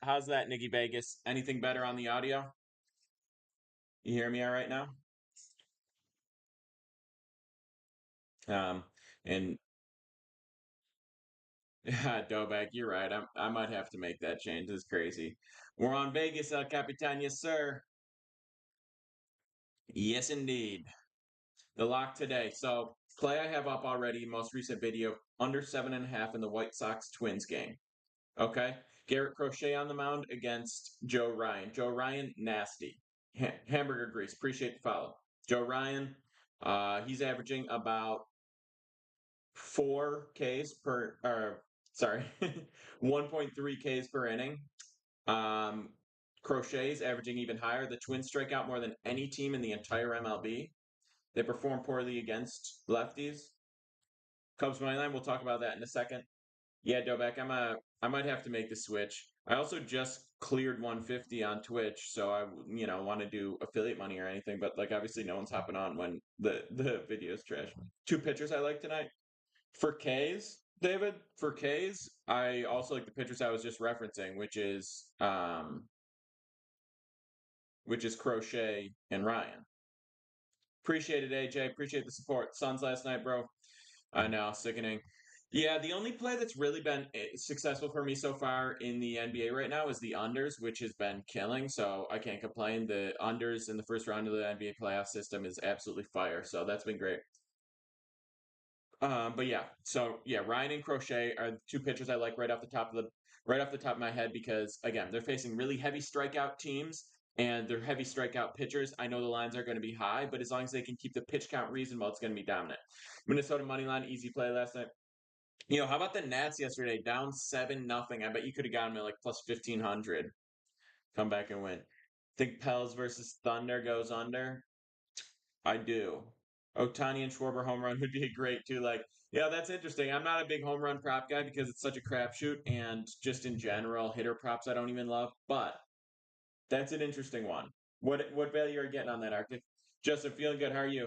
How's that, Nikki Vegas? Anything better on the audio? You hear me all right now? Um, and yeah, Dobak, you're right. I might have to make that change. This is crazy. We're on Vegas, El Capitan, yes, sir. Yes, indeed. The lock today. So Clay, I have up already. Most recent video under 7.5 in the White Sox Twins game. Okay, Garrett Crochet on the mound against Joe Ryan. Joe Ryan, nasty. Hamburger grease. Appreciate the follow. Joe Ryan, he's averaging about 4 Ks per, or sorry, 1.3 Ks per inning. Um, Crochet's averaging even higher. The Twins strike out more than any team in the entire MLB. They perform poorly against lefties. Cubs money line. We'll talk about that in a second. Yeah, Dobek, I might have to make the switch. I also just cleared 150 on Twitch, so want to do affiliate money or anything, but like obviously no one's hopping on when the video is trash. Two pitchers I like tonight. For K's, David, for K's, I also like the pitchers I was just referencing, which is Crochet and Ryan. Appreciate it, AJ. Appreciate the support. Suns last night, bro. I know, sickening. Yeah, the only play that's really been successful for me so far in the NBA right now is the unders, which has been killing. So I can't complain. The unders in the first round of the NBA playoff system is absolutely fire. So that's been great. But yeah, so yeah, Ryan and Crochet are the two pitchers I like right off the top of my head because again, they're facing really heavy strikeout teams and they're heavy strikeout pitchers. I know the lines are going to be high, but as long as they can keep the pitch count reasonable, it's going to be dominant. Minnesota money line, easy play last night. How about the Nats yesterday? Down 7-0. I bet you could have gotten me like plus 1,500. Come back and win. Think Pels versus Thunder goes under? I do. Otani and Schwarber home run would be great too. Like, yeah, that's interesting. I'm not a big home run prop guy because it's such a crapshoot, and just in general, hitter props I don't even love. But that's an interesting one. What value are you getting on that, Arctic? Justin, feeling good. How are you?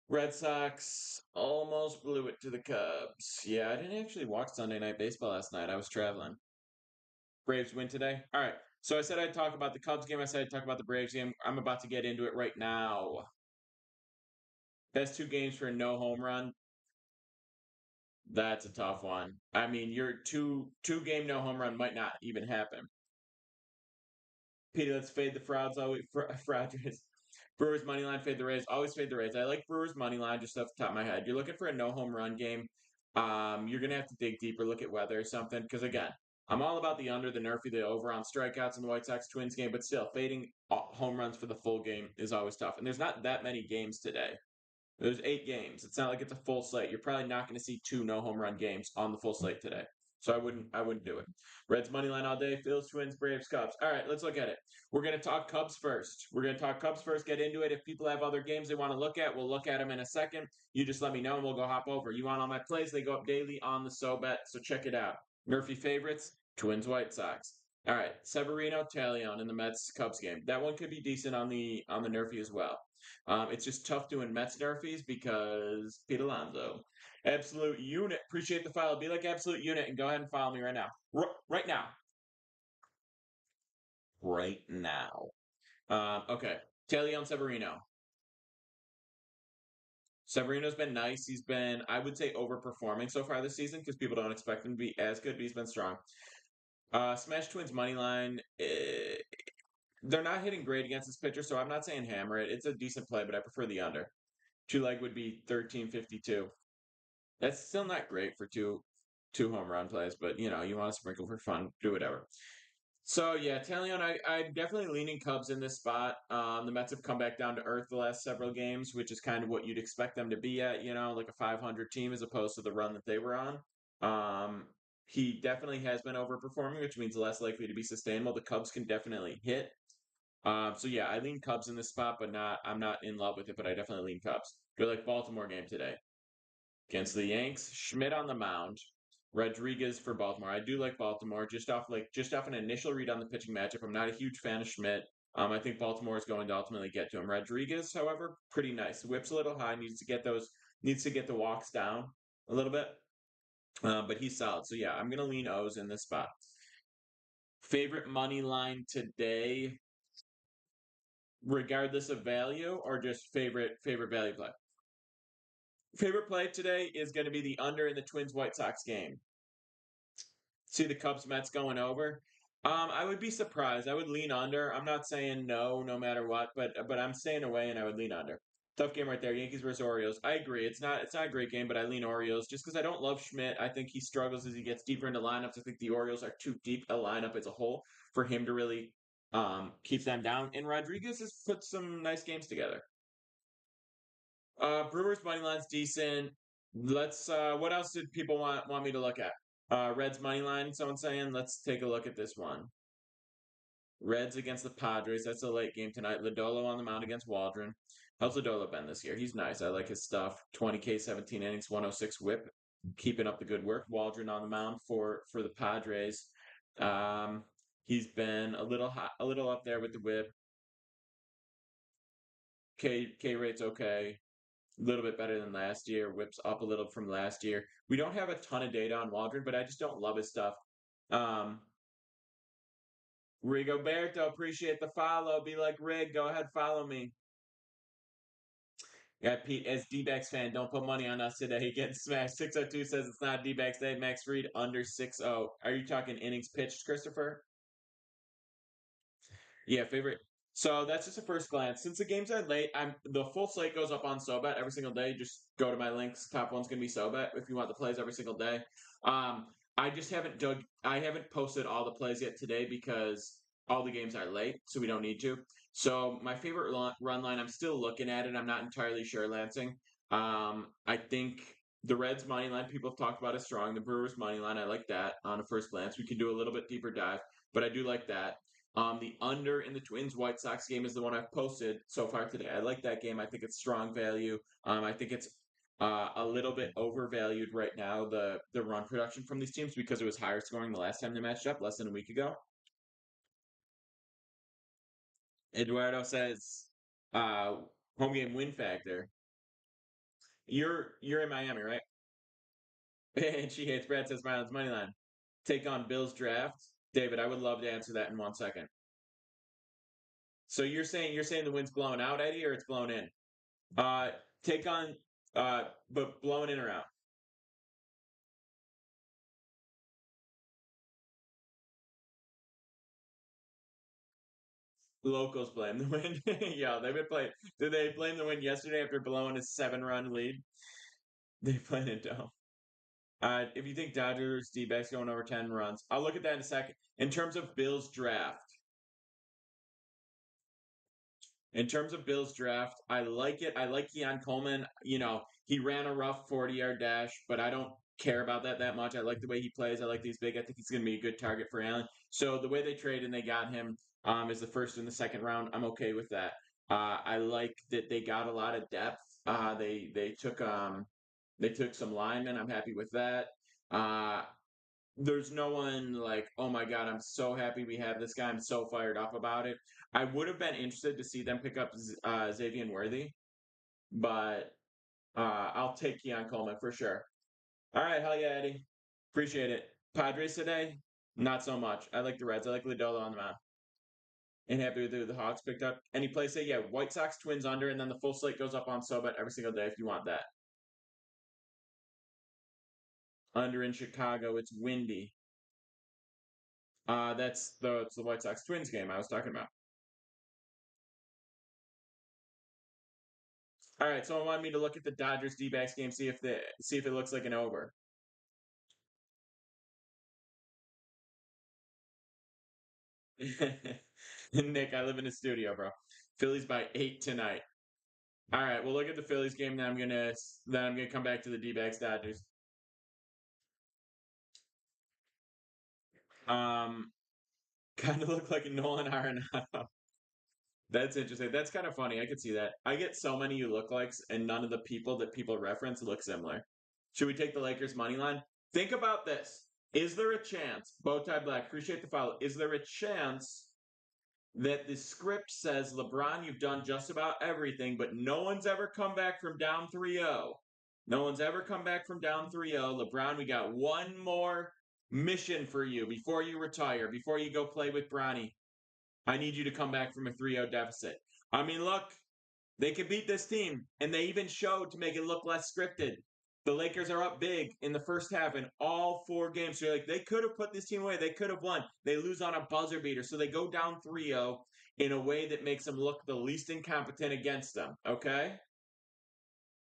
Red Sox almost blew it to the Cubs. Yeah, I didn't actually watch Sunday Night Baseball last night. I was traveling. Braves win today. All right. So I said I'd talk about the Cubs game. I said I'd talk about the Braves game. I'm about to get into it right now. Best two games for a no home run. That's a tough one. I mean, your two game no home run might not even happen. Peter, let's fade the frauds. Always fraudulent. Brewers money line, fade the Rays. Always fade the Rays. I like Brewers money line just off the top of my head. You're looking for a no home run game. You're gonna have to dig deeper, look at weather or something. Because again, I'm all about the under, the nerfy, the over on strikeouts in the White Sox Twins game, but still, fading home runs for the full game is always tough. And there's not that many games today. There's 8 games. It's not like it's a full slate. You're probably not going to see two no home run games on the full slate today. So I wouldn't do it. Reds money line all day. Phils, Twins, Braves, Cubs. All right, let's look at it. We're going to talk Cubs first. We're going to talk Cubs first. Get into it. If people have other games they want to look at, we'll look at them in a second. You just let me know and we'll go hop over. You want all my plays? They go up daily on the SoBet. So check it out. Murphy favorites: Twins, White Sox. All right, Severino, Talion in the Mets Cubs game. That one could be decent on the Nerfy as well. It's just tough doing Mets Nerfies because Pete Alonso. Absolute Unit. Appreciate the follow. Be like Absolute Unit and go ahead and follow me right now. Right now. Right now. Okay. Talion Severino. Severino's been nice. He's been, I would say, overperforming so far this season because people don't expect him to be as good, but he's been strong. Smash Twins money line. They're not hitting great against this pitcher, so I'm not saying hammer it. It's a decent play, but I prefer the under. Two leg would be 13.52. That's still not great for two home run plays, but you want to sprinkle for fun, do whatever. So yeah, Talion, I'm definitely leaning Cubs in this spot. The Mets have come back down to earth the last several games, which is kind of what you'd expect them to be at, like a 500 team as opposed to the run that they were on. He definitely has been overperforming, which means less likely to be sustainable. The Cubs can definitely hit. So yeah, I lean Cubs in this spot, but I'm not in love with it, but I definitely lean Cubs. Go like Baltimore game today against the Yanks. Schmidt on the mound. Rodriguez for Baltimore. I do like Baltimore just off an initial read on the pitching matchup. I'm not a huge fan of Schmidt. I think Baltimore is going to ultimately get to him. Rodriguez, however, pretty nice. Whips a little high. Needs to get the walks down a little bit. But he's solid. So yeah, I'm gonna lean O's in this spot. Favorite money line today, regardless of value, or just favorite value play? Favorite play today is going to be the under in the Twins White Sox game. See the Cubs Mets going over. I would be surprised. I would lean under. I'm not saying no, no matter what, but I'm staying away, and I would lean under. Tough game right there. Yankees versus Orioles. I agree. It's not a great game, but I lean Orioles just because I don't love Schmidt. I think he struggles as he gets deeper into lineups. I think the Orioles are too deep a lineup as a whole for him to really keep them down. And Rodriguez has put some nice games together. Brewers money line's decent. Let's. What else did people want me to look at? Reds money line. Someone saying. Let's take a look at this one. Reds against the Padres. That's a late game tonight. Lodolo on the mound against Waldron. How's Lodolo been this year? He's nice. I like his stuff. 20K, 17 innings, 106 whip. Keeping up the good work. Waldron on the mound for the Padres. Um, he's been a little hot, a little up there with the whip. K rate's okay. A little bit better than last year. Whips up a little from last year. We don't have a ton of data on Waldron, but I just don't love his stuff. Um, Rigoberto, appreciate the follow. Be like Rig, go ahead, follow me. Yeah, Pete, as D-backs fan, don't put money on us today. Getting smashed. 602 says it's not D-backs day. Max Reed under 6-0. Are you talking innings pitched, Christopher? Yeah, favorite. So that's just a first glance. Since the games are late, I'm the full slate goes up on SoBet every single day. Just go to my links. Top one's gonna be SoBet if you want the plays every single day. Um, I just haven't dug. I haven't posted all the plays yet today because all the games are late, so we don't need to. So my favorite run line, I'm still looking at it. I'm not entirely sure, Lansing. I think the Reds money line people have talked about is strong. The Brewers money line, I like that on a first glance. We can do a little bit deeper dive, but I do like that. The under in the Twins White Sox game is the one I've posted so far today. I like that game. I think it's strong value. I think it's a little bit overvalued right now, the run production from these teams because it was higher scoring the last time they matched up less than a week ago. Eduardo says uh, home game win factor. You're in Miami, right? And she hates Brad says Marlins money line. Take on Bills draft. David, I would love to answer that in 1 second. So you're saying the wind's blowing out, Eddie, or it's blown in? Uh, take on, but blowing in or out. Locals blame the wind. Yeah, they've been playing. Did they blame the wind yesterday after blowing a 7-run lead? They played it down. If you think Dodgers D-backs going over 10 runs, I'll look at that in a second. In terms of Bills draft, In terms of Bill's draft, I like it. I like Keon Coleman. He ran a rough 40-yard dash, but I don't care about that much. I like the way he plays. I like these big. I think he's going to be a good target for Allen. So the way they trade and they got him is the first and the second round. I'm okay with that. I like that they got a lot of depth. They took some linemen. I'm happy with that. Uh, there's no one like, oh my god, I'm so happy we have this guy. I'm so fired up about it. I would have been interested to see them pick up Xavier Worthy, but I'll take Keon Coleman for sure. All right, hell yeah, Eddie. Appreciate it. Padres today, not so much. I like the Reds. I like Lodolo on the mound. And happy with the Hawks picked up. Any play say, yeah, White Sox Twins under, and then the full slate goes up on SoBet every single day if you want that. Under in Chicago, it's windy. It's the White Sox Twins game I was talking about. All right, someone wanted me to look at the Dodgers D-backs game, see if it looks like an over. Nick, I live in a studio, bro. Phillies by 8 tonight. All right, we'll look at the Phillies game. Then I'm gonna come back to the D-backs Dodgers. Um, kind of look like a Nolan Arenado. That's interesting. That's kind of funny. I could see that. I get so many you look likes, and none of the people that people reference look similar. Should we take the Lakers money line? Think about this. Is there a chance, Bowtie Black, appreciate the follow. Is there a chance that the script says, LeBron, you've done just about everything, but no one's ever come back from down 3-0. No one's ever come back from down 3-0. LeBron, we got one more mission for you before you retire, before you go play with Bronny. I need you to come back from a 3-0 deficit. I mean, look, they could beat this team, and they even showed to make it look less scripted. The Lakers are up big in the first half in all four games. So you're like, they could have put this team away. They could have won. They lose on a buzzer beater. So they go down 3-0 in a way that makes them look the least incompetent against them. Okay?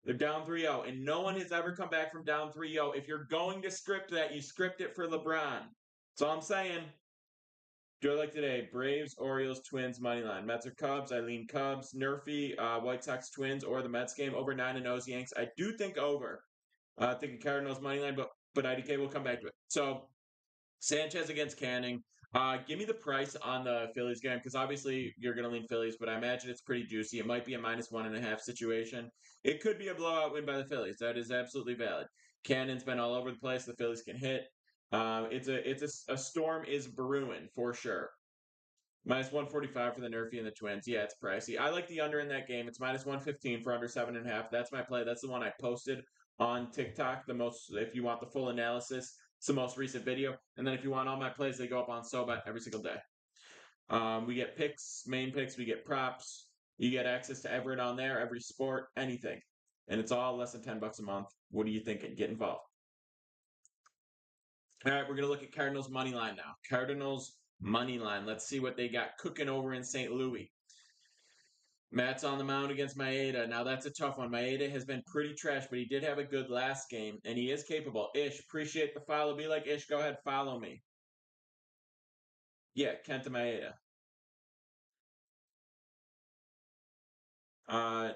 They're down 3-0, and no one has ever come back from down 3-0. If you're going to script that, you script it for LeBron. That's all I'm saying. Do I like today? Braves, Orioles, Twins, money line. Mets or Cubs? I lean Cubs. Nerfy, White Sox, Twins, or the Mets game. Over 9-0 Yanks. I do think over. Thinking Cardinals money line, but IDK will come back to it. So Sanchez against Canning. Give me the price on the Phillies game because obviously you're going to lean Phillies, but I imagine it's pretty juicy. It might be a -1.5 situation. It could be a blowout win by the Phillies. That is absolutely valid. Cannon's been all over the place. The Phillies can hit. It's a storm is brewing for sure. -145 for the Nerfy and the Twins. Yeah, it's pricey. I like the under in that game. It's -115 for under 7.5. That's my play. That's the one I posted on TikTok. The most, if you want the full analysis, it's the most recent video. And then if you want all my plays, they go up on SoBet every single day. We get picks, main picks. We get props. You get access to Everett on there, every sport, anything, and it's all less than $10 a month. What are you thinking? Get involved. All right, we're gonna look at Cardinals money line now. Cardinals money line. Let's see what they got cooking over in St. Louis. Matt's on the mound against Maeda. Now that's a tough one. Maeda has been pretty trash, but he did have a good last game, and he is capable. Ish, appreciate the follow. Be like Ish, go ahead, follow me. Yeah, Kenta Maeda.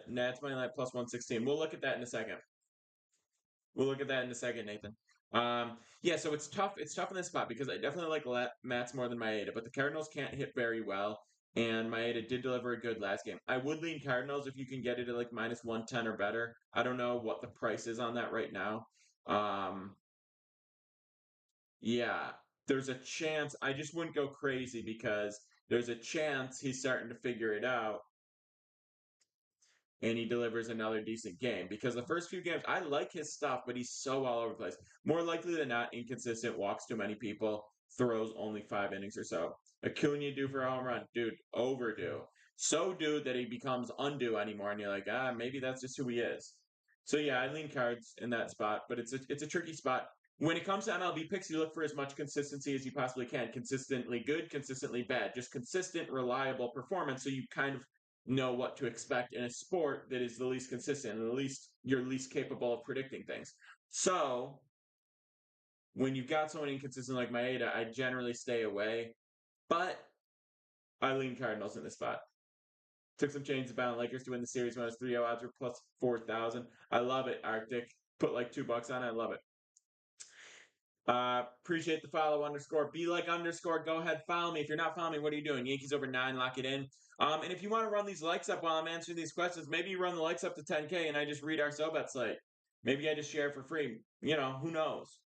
Nats money line +116. We'll look at that in a second. We'll look at that in a second, Nathan. Yeah, so it's tough. It's tough in this spot because I definitely like Mats more than Maeda, but the Cardinals can't hit very well, and Maeda did deliver a good last game. I would lean Cardinals if you can get it at like -110 or better. I don't know what the price is on that right now. Um, yeah, there's a chance. I just wouldn't go crazy because there's a chance he's starting to figure it out and he delivers another decent game. Because the first few games, I like his stuff, but he's so all over the place. More likely than not, inconsistent, walks too many people, throws only 5 innings or so. Acuna due for a home run, dude, overdue. So due that he becomes undue anymore, and you're like, maybe that's just who he is. So yeah, I lean cards in that spot, but it's a tricky spot. When it comes to MLB picks, you look for as much consistency as you possibly can. Consistently good, consistently bad. Just consistent, reliable performance. So you kind of know what to expect in a sport that is the least consistent and the least you're least capable of predicting things. So when you've got someone inconsistent like Maeda, I generally stay away. But I lean Cardinals in this spot. Took some changes about Lakers to win the series when I was 3-0 odds were +4,000. I love it, Arctic. Put like $2 on it. I love it. Appreciate the follow underscore. Be like underscore. Go ahead, follow me. If you're not following me, what are you doing? Yankees over 9, lock it in. And if you want to run these likes up while I'm answering these questions, maybe you run the likes up to 10K and I just read our SoBet slate. Maybe I just share it for free. Who knows?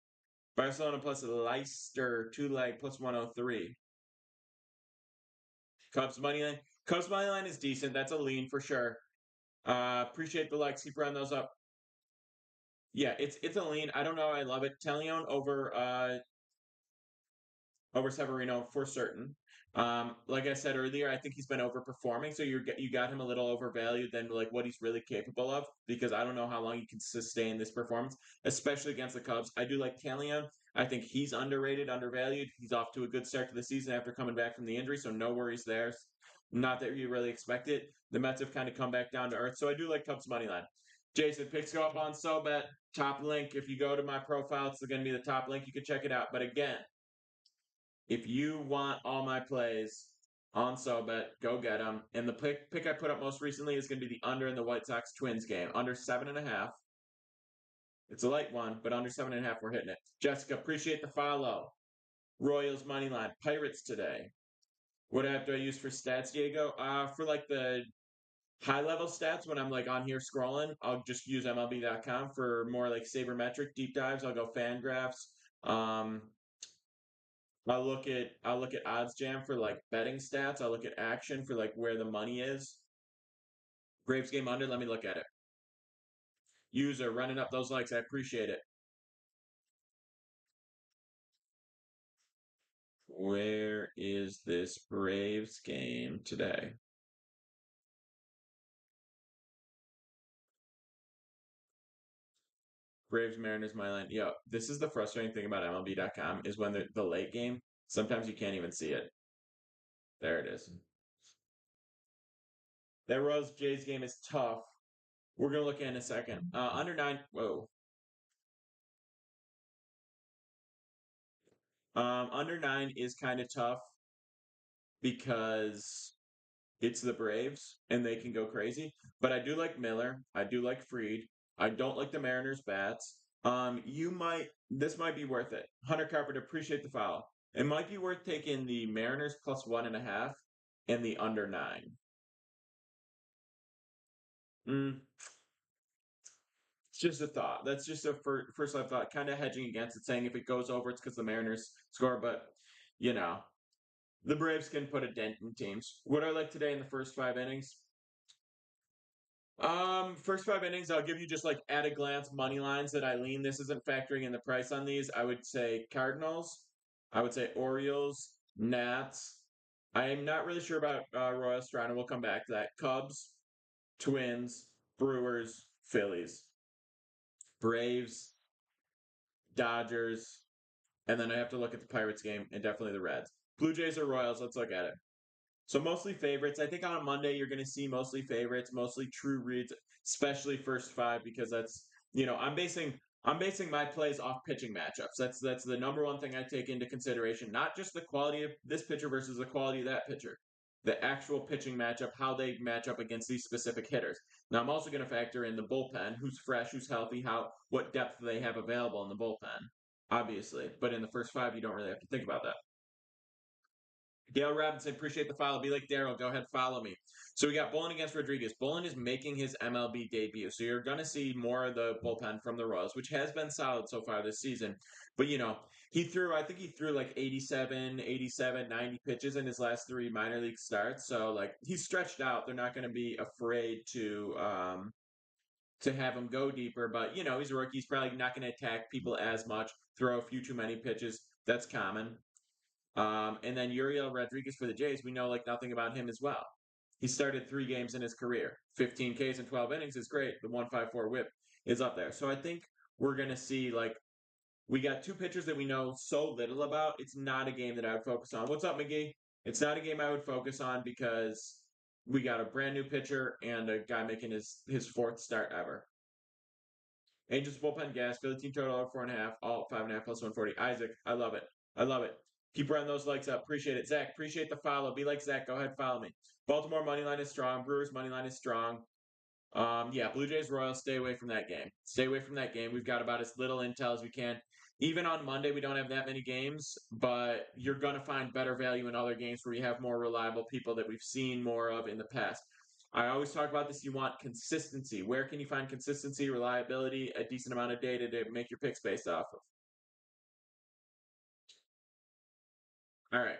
Barcelona plus Leicester, 2-leg +103. Cubs money line. Cubs money line is decent. That's a lean for sure. Appreciate the likes. Keep running those up. Yeah, it's a lean. I don't know. I love it. Telion over Severino for certain. Like I said earlier, I think he's been overperforming, so you got him a little overvalued than like what he's really capable of because I don't know how long he can sustain this performance, especially against the Cubs. I do like Talion. I think he's underrated, undervalued. He's off to a good start to the season after coming back from the injury, so no worries there. Not that you really expect it. The Mets have kind of come back down to earth, so I do like Cubs money line. Jason, picks go up on SoBet. Top link. If you go to my profile, it's going to be the top link. You can check it out. But again, if you want all my plays on SoBet, go get them. And the pick I put up most recently is going to be the under in the White Sox Twins game. Under 7.5. It's a light one, but under 7.5, we're hitting it. Jessica, appreciate the follow. Royals money line. Pirates today. What app do I use for stats, Diego? For like the high level stats, when I'm like on here scrolling, I'll just use MLB.com. For more like sabermetric deep dives, I'll go Fangraphs. Um, I'll look at Odds Jam for like betting stats. I'll look at Action for like where the money is. Braves game under. Let me look at it. User running up those likes. I appreciate it. Where is this Braves game today? Braves Mariners my line. Yo, this is the frustrating thing about MLB.com is when the late game, sometimes you can't even see it. There it is. That Rose Jays game is tough. We're gonna look at it in a second. Under nine. Whoa. Under nine is kind of tough because it's the Braves and they can go crazy. But I do like Miller. I do like Freed. I don't like the Mariners bats. This might be worth it. Hunter Carpenter, appreciate the foul. It might be worth taking the Mariners plus 1.5 and the under nine. Mm, it's just a thought. That's just a first life thought, kind of hedging against it, saying if it goes over, it's because the Mariners score. But you know, the Braves can put a dent in teams. What I like today in the first 5 innings, first 5 innings, I'll give you just like at a glance money lines that I lean. This isn't factoring in the price on these. I would say Cardinals. I would say Orioles, Nats. I am not really sure about Royal Strana. We'll come back to that. Cubs, Twins, Brewers, Phillies, Braves, Dodgers, and then I have to look at the Pirates game and definitely the Reds. Blue Jays or Royals. Let's look at it. So mostly favorites. I think on a Monday you're going to see mostly favorites, mostly true reads, especially first five because that's I'm basing my plays off pitching matchups. That's the number one thing I take into consideration, not just the quality of this pitcher versus the quality of that pitcher. The actual pitching matchup, how they match up against these specific hitters. Now I'm also going to factor in the bullpen, who's fresh, who's healthy, what depth they have available in the bullpen, obviously. But in the first five, you don't really have to think about that. Dale Robinson, appreciate the follow. Be like Daryl, go ahead, follow me. So we got Bullen against Rodriguez. Bullen is making his MLB debut. So you're going to see more of the bullpen from the Royals, which has been solid so far this season. But, I think he threw like 87, 90 pitches in his last three minor league starts. So, like, he's stretched out. They're not going to be afraid to have him go deeper. But, he's a rookie. He's probably not going to attack people as much, throw a few too many pitches. That's common. And then Uriel Rodriguez for the Jays, we know like nothing about him as well. He started 3 games in his career. 15 Ks in 12 innings is great. The 154 whip is up there. So I think we're going to see like we got two pitchers that we know so little about. It's not a game that I would focus on. What's up, McGee? It's not a game I would focus on because we got a brand new pitcher and a guy making his fourth start ever. Angels bullpen gas. Philly team total over 4.5. All 5.5 plus 140. Isaac, I love it. I love it. Keep running those likes up. Appreciate it. Zach, appreciate the follow. Be like Zach. Go ahead, follow me. Baltimore money line is strong. Brewers money line is strong. Yeah, Blue Jays Royals. Stay away from that game. Stay away from that game. We've got about as little intel as we can. Even on Monday, we don't have that many games, but you're going to find better value in other games where you have more reliable people that we've seen more of in the past. I always talk about this. You want consistency. Where can you find consistency, reliability, a decent amount of data to make your picks based off of? All right.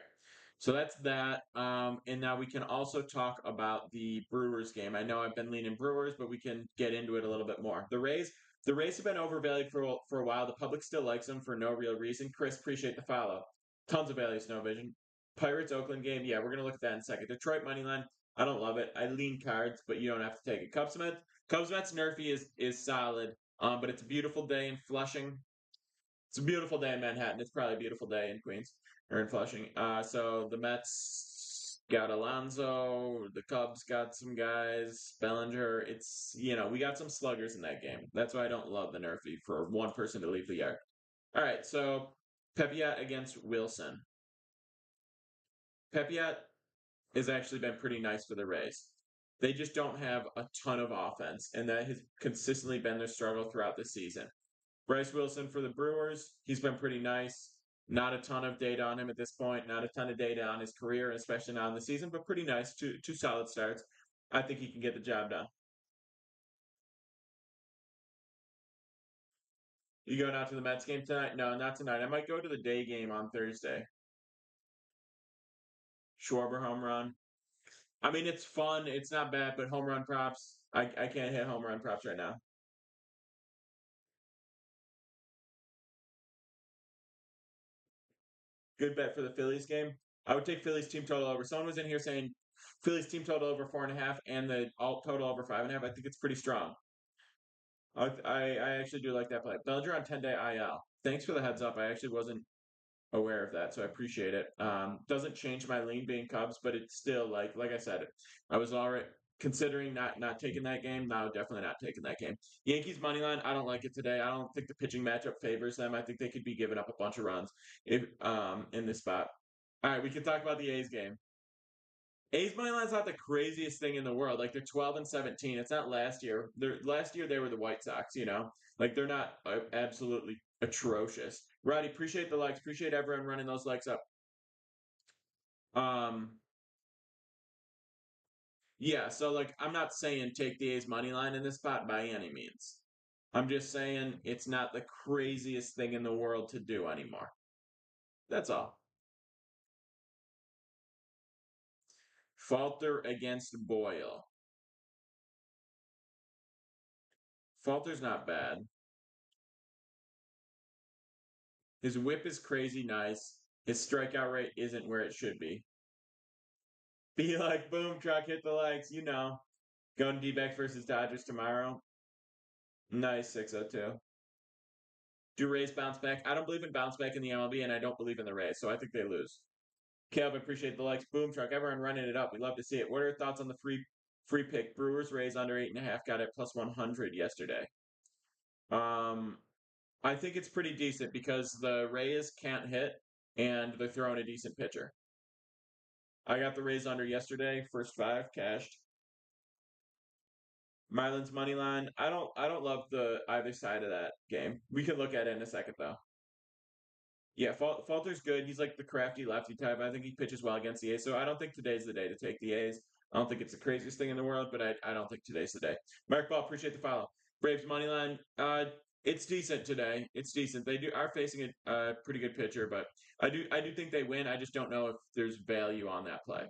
So that's that. And now we can also talk about the Brewers game. I know I've been leaning Brewers, but we can get into it a little bit more. The Rays have been overvalued for a while. The public still likes them for no real reason. Chris, appreciate the follow. Tons of value, Snowvision. Pirates Oakland game. Yeah, we're gonna look at that in a second. Detroit money line. I don't love it. I lean cards, but you don't have to take it. Cubs Mets Nerfy is solid. But it's a beautiful day in Flushing. It's a beautiful day in Manhattan. It's probably a beautiful day in Queens or in Flushing. So the Mets got Alonso. The Cubs got some guys. Bellinger. We got some sluggers in that game. That's why I don't love the Nerfy for one person to leave the yard. All right, so Pepiot against Wilson. Pepiot has actually been pretty nice for the Rays. They just don't have a ton of offense, and that has consistently been their struggle throughout the season. Bryce Wilson for the Brewers, he's been pretty nice. Not a ton of data on him at this point, not a ton of data on his career, especially not in the season, but pretty nice. Two solid starts. I think he can get the job done. You going out to the Mets game tonight? No, not tonight. I might go to the day game on Thursday. Schwarber home run. I mean, it's fun. It's not bad, but home run props. I can't hit home run props right now. good bet for the Phillies game. I would take Phillies team total over. Someone was in here saying Phillies team total over 4.5 and the alt total over 5.5. I think it's pretty strong. I actually do like that play. Bellinger on 10-day IL. Thanks for the heads up. I actually wasn't aware of that, so I appreciate it. Doesn't change my lean being Cubs, but it's still like I said, I was already considering not taking that game. Now definitely not taking that game. Yankees money line. I don't like it today. I don't think the pitching matchup favors them. I think they could be giving up a bunch of runs if in this spot. All right, we can talk about the A's game. A's money line's not the craziest thing in the world. Like they're 12-17. It's not last year. Last year they were the White Sox. Like they're not absolutely atrocious. Roddy, appreciate the likes. Appreciate everyone running those likes up. Um, yeah. So like, I'm not saying take the A's money line in this spot by any means. I'm just saying it's not the craziest thing in the world to do anymore. That's all. Falter against Boyle. Falter's not bad. His whip is crazy nice. His strikeout rate isn't where it should be. Be like, boom, truck, hit the likes, Going D-backs versus Dodgers tomorrow. Nice, 602. Do Rays bounce back? I don't believe in bounce back in the MLB, and I don't believe in the Rays, so I think they lose. Caleb, appreciate the likes. Boom truck, everyone running it up. We love to see it. What are your thoughts on the free pick? Brewers Rays under 8.5 got it plus 100 yesterday. Um, I think it's pretty decent because the Rays can't hit and they're throwing a decent pitcher. I got the Rays under yesterday, first five cashed. Marlins money line. I don't love the either side of that game. We can look at it in a second though. Yeah, Falter's good. He's like the crafty lefty type. I think he pitches well against the A's. So I don't think today's the day to take the A's. I don't think it's the craziest thing in the world, but I don't think today's the day. Mark Ball, appreciate the follow. Braves money line. It's decent today. It's decent. They are facing a pretty good pitcher, but I do think they win. I just don't know if there's value on that play.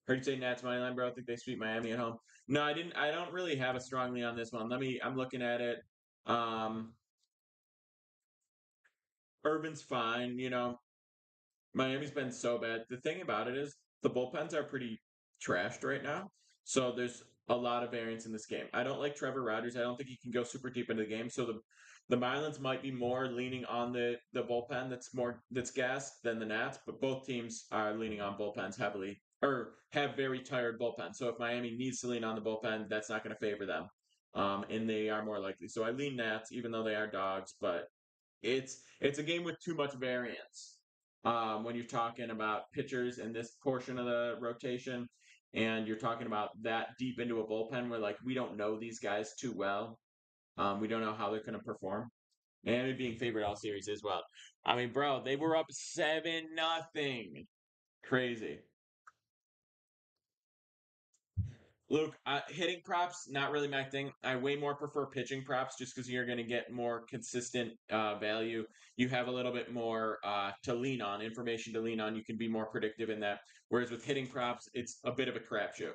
Heard you say Nats money line, bro. I think they sweep Miami at home. No, I didn't. I don't really have a strong lean on this one. I'm looking at it. Um, Urban's fine. Miami's been so bad. The thing about it is the bullpens are pretty trashed right now. So there's a lot of variance in this game. I don't like Trevor Rogers. I don't think he can go super deep into the game. So the Marlins might be more leaning on the bullpen that's gassed than the Nats, but both teams are leaning on bullpens heavily or have very tired bullpens. So if Miami needs to lean on the bullpen, that's not going to favor them. And they are more likely. So I lean Nats, even though they are dogs, but it's a game with too much variance when you're talking about pitchers in this portion of the rotation, and you're talking about that deep into a bullpen where like we don't know these guys too well. We don't know how they're going to perform. And it being favorite all series as well. I mean, bro, they were up 7-0. Crazy. Luke, hitting props, not really my thing. I way more prefer pitching props just because you're going to get more consistent value. You have a little bit more to lean on, information to lean on. You can be more predictive in that. Whereas with hitting props, it's a bit of a crapshoot.